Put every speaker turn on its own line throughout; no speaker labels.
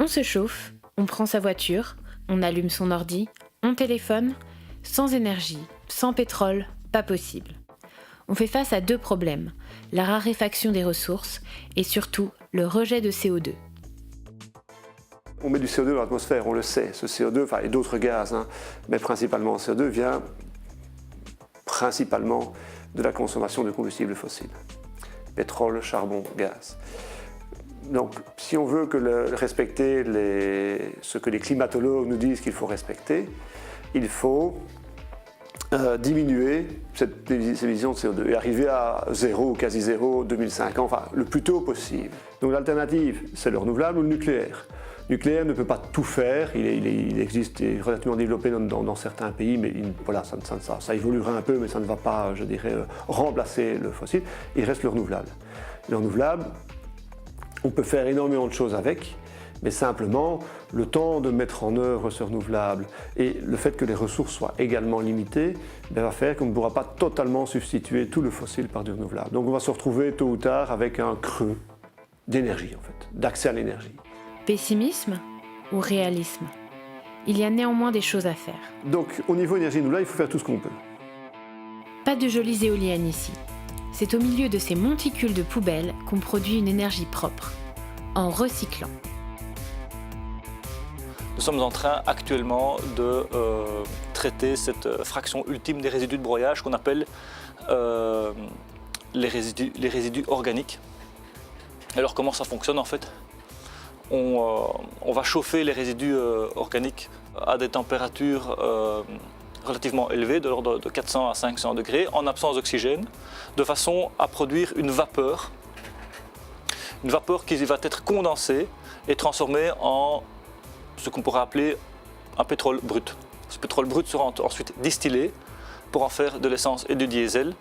On se chauffe, on prend sa voiture, on allume son ordi, on téléphone. Sans énergie, sans pétrole, pas possible. On fait face à 2 problèmes, la raréfaction des ressources et surtout le rejet de CO2.
On met du CO2 dans l'atmosphère, on le sait. Ce CO2, et d'autres gaz, mais principalement le CO2 vient principalement de la consommation de combustibles fossiles. Pétrole, charbon, gaz. Donc, si on veut respecter ce que les climatologues nous disent qu'il faut respecter, il faut diminuer ces émissions de CO2 et arriver à zéro ou quasi zéro 2050, le plus tôt possible. Donc l'alternative, c'est le renouvelable ou le nucléaire. Le nucléaire ne peut pas tout faire, il existe, il est relativement développé dans certains pays, mais ça évoluera un peu, mais ça ne va pas, je dirais, remplacer le fossile. Il reste le renouvelable. Le renouvelable, on peut faire énormément de choses avec, mais simplement, le temps de mettre en œuvre ce renouvelable et le fait que les ressources soient également limitées va faire qu'on ne pourra pas totalement substituer tout le fossile par du renouvelable. Donc on va se retrouver tôt ou tard avec un creux d'énergie, en fait, d'accès à l'énergie.
Pessimisme ou réalisme? Il y a néanmoins des choses à faire.
Donc au niveau énergie renouvelable, il faut faire tout ce qu'on peut.
Pas de jolies éoliennes ici. C'est au milieu de ces monticules de poubelles qu'on produit une énergie propre, en recyclant.
Nous sommes en train actuellement de traiter cette fraction ultime des résidus de broyage qu'on appelle les résidus organiques. Alors comment ça fonctionne en fait? On va chauffer les résidus organiques à des températures relativement élevées, de l'ordre de 400 à 500 degrés, en absence d'oxygène, de façon à produire une vapeur qui va être condensée et transformée en ce qu'on pourrait appeler un pétrole brut. Ce pétrole brut sera ensuite distillé pour en faire de l'essence et du diesel.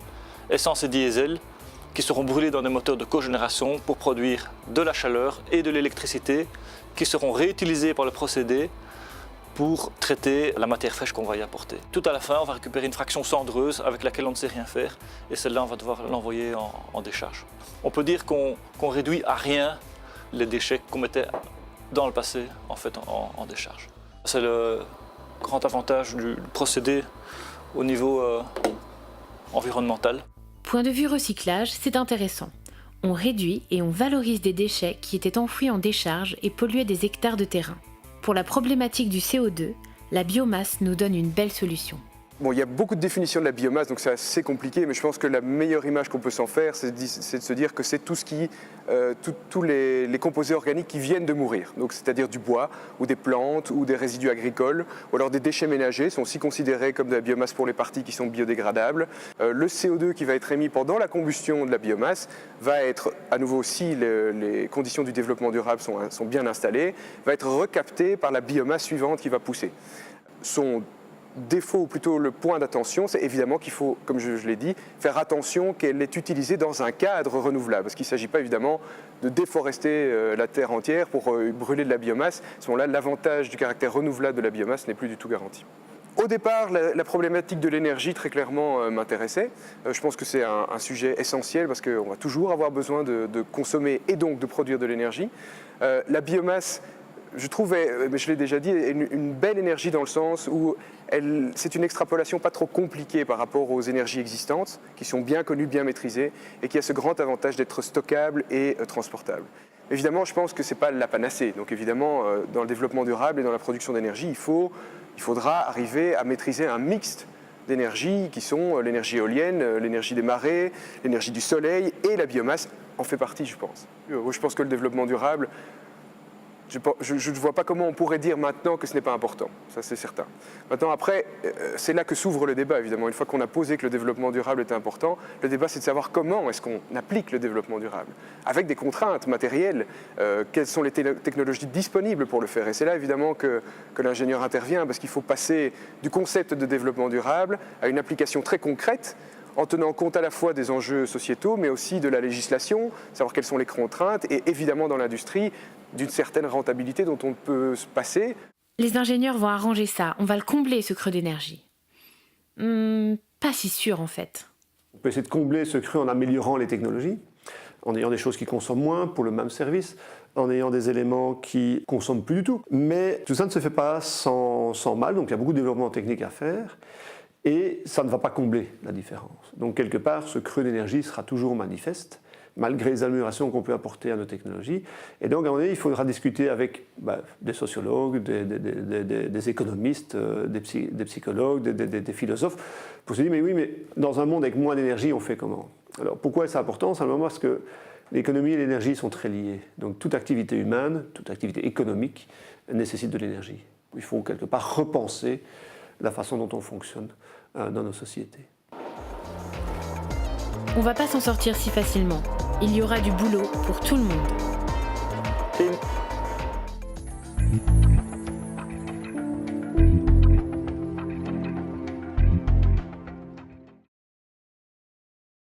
Essence et diesel qui seront brûlés dans des moteurs de cogénération pour produire de la chaleur et de l'électricité qui seront réutilisés par le procédé pour traiter la matière fraîche qu'on va y apporter. Tout à la fin, on va récupérer une fraction cendreuse avec laquelle on ne sait rien faire et celle-là, on va devoir l'envoyer en décharge. On peut dire qu'on réduit à rien les déchets qu'on mettait dans le passé en décharge. C'est le grand avantage du procédé au niveau environnemental.
Point de vue recyclage, c'est intéressant. On réduit et on valorise des déchets qui étaient enfouis en décharge et polluaient des hectares de terrain. Pour la problématique du CO2, la biomasse nous donne une belle solution.
Bon, il y a beaucoup de définitions de la biomasse, donc c'est assez compliqué, mais je pense que la meilleure image qu'on peut s'en faire, c'est de se dire que c'est tout ce qui, tous les composés organiques qui viennent de mourir. Donc c'est-à-dire du bois, ou des plantes, ou des résidus agricoles, ou alors des déchets ménagers sont aussi considérés comme de la biomasse pour les parties qui sont biodégradables. Le CO2 qui va être émis pendant la combustion de la biomasse va être, à nouveau si les conditions du développement durable sont bien installées, va être recapté par la biomasse suivante qui va pousser. Son défaut, ou plutôt le point d'attention, c'est évidemment qu'il faut, comme je l'ai dit, faire attention qu'elle est utilisée dans un cadre renouvelable. Parce qu'il ne s'agit pas évidemment de déforester la terre entière pour brûler de la biomasse. À ce moment-là, l'avantage du caractère renouvelable de la biomasse n'est plus du tout garanti. Au départ, la problématique de l'énergie, très clairement, m'intéressait. Je pense que c'est un sujet essentiel parce qu'on va toujours avoir besoin de consommer et donc de produire de l'énergie. La biomasse, je trouvais, mais je l'ai déjà dit, une belle énergie dans le sens où c'est une extrapolation pas trop compliquée par rapport aux énergies existantes, qui sont bien connues, bien maîtrisées, et qui a ce grand avantage d'être stockable et transportable. Évidemment, je pense que ce n'est pas la panacée. Donc évidemment, dans le développement durable et dans la production d'énergie, il faudra arriver à maîtriser un mixte d'énergie qui sont l'énergie éolienne, l'énergie des marées, l'énergie du soleil et la biomasse en fait partie, je pense. Je pense que le développement durable, je ne vois pas comment on pourrait dire maintenant que ce n'est pas important, ça c'est certain. Maintenant après, c'est là que s'ouvre le débat évidemment. Une fois qu'on a posé que le développement durable était important, le débat c'est de savoir comment est-ce qu'on applique le développement durable, avec des contraintes matérielles, quelles sont les technologies disponibles pour le faire. Et c'est là évidemment que l'ingénieur intervient, parce qu'il faut passer du concept de développement durable à une application très concrète, en tenant compte à la fois des enjeux sociétaux, mais aussi de la législation, savoir quelles sont les contraintes, et évidemment dans l'industrie, d'une certaine rentabilité dont on peut se passer.
Les ingénieurs vont arranger ça, on va le combler ce creux d'énergie. Pas si sûr en fait.
On peut essayer de combler ce creux en améliorant les technologies, en ayant des choses qui consomment moins pour le même service, en ayant des éléments qui consomment plus du tout. Mais tout ça ne se fait pas sans mal, donc il y a beaucoup de développement technique à faire. Et ça ne va pas combler la différence. Donc quelque part, ce creux d'énergie sera toujours manifeste, malgré les améliorations qu'on peut apporter à nos technologies. Et donc, à un moment donné, il faudra discuter avec des sociologues, des économistes, des psychologues, des philosophes, pour se dire, mais oui, mais dans un monde avec moins d'énergie, on fait comment? Alors, pourquoi c'est important? Simplement parce que l'économie et l'énergie sont très liées. Donc, toute activité humaine, toute activité économique nécessite de l'énergie. Il faut quelque part repenser la façon dont on fonctionne dans nos sociétés.
On va pas s'en sortir si facilement. Il y aura du boulot pour tout le monde.
Et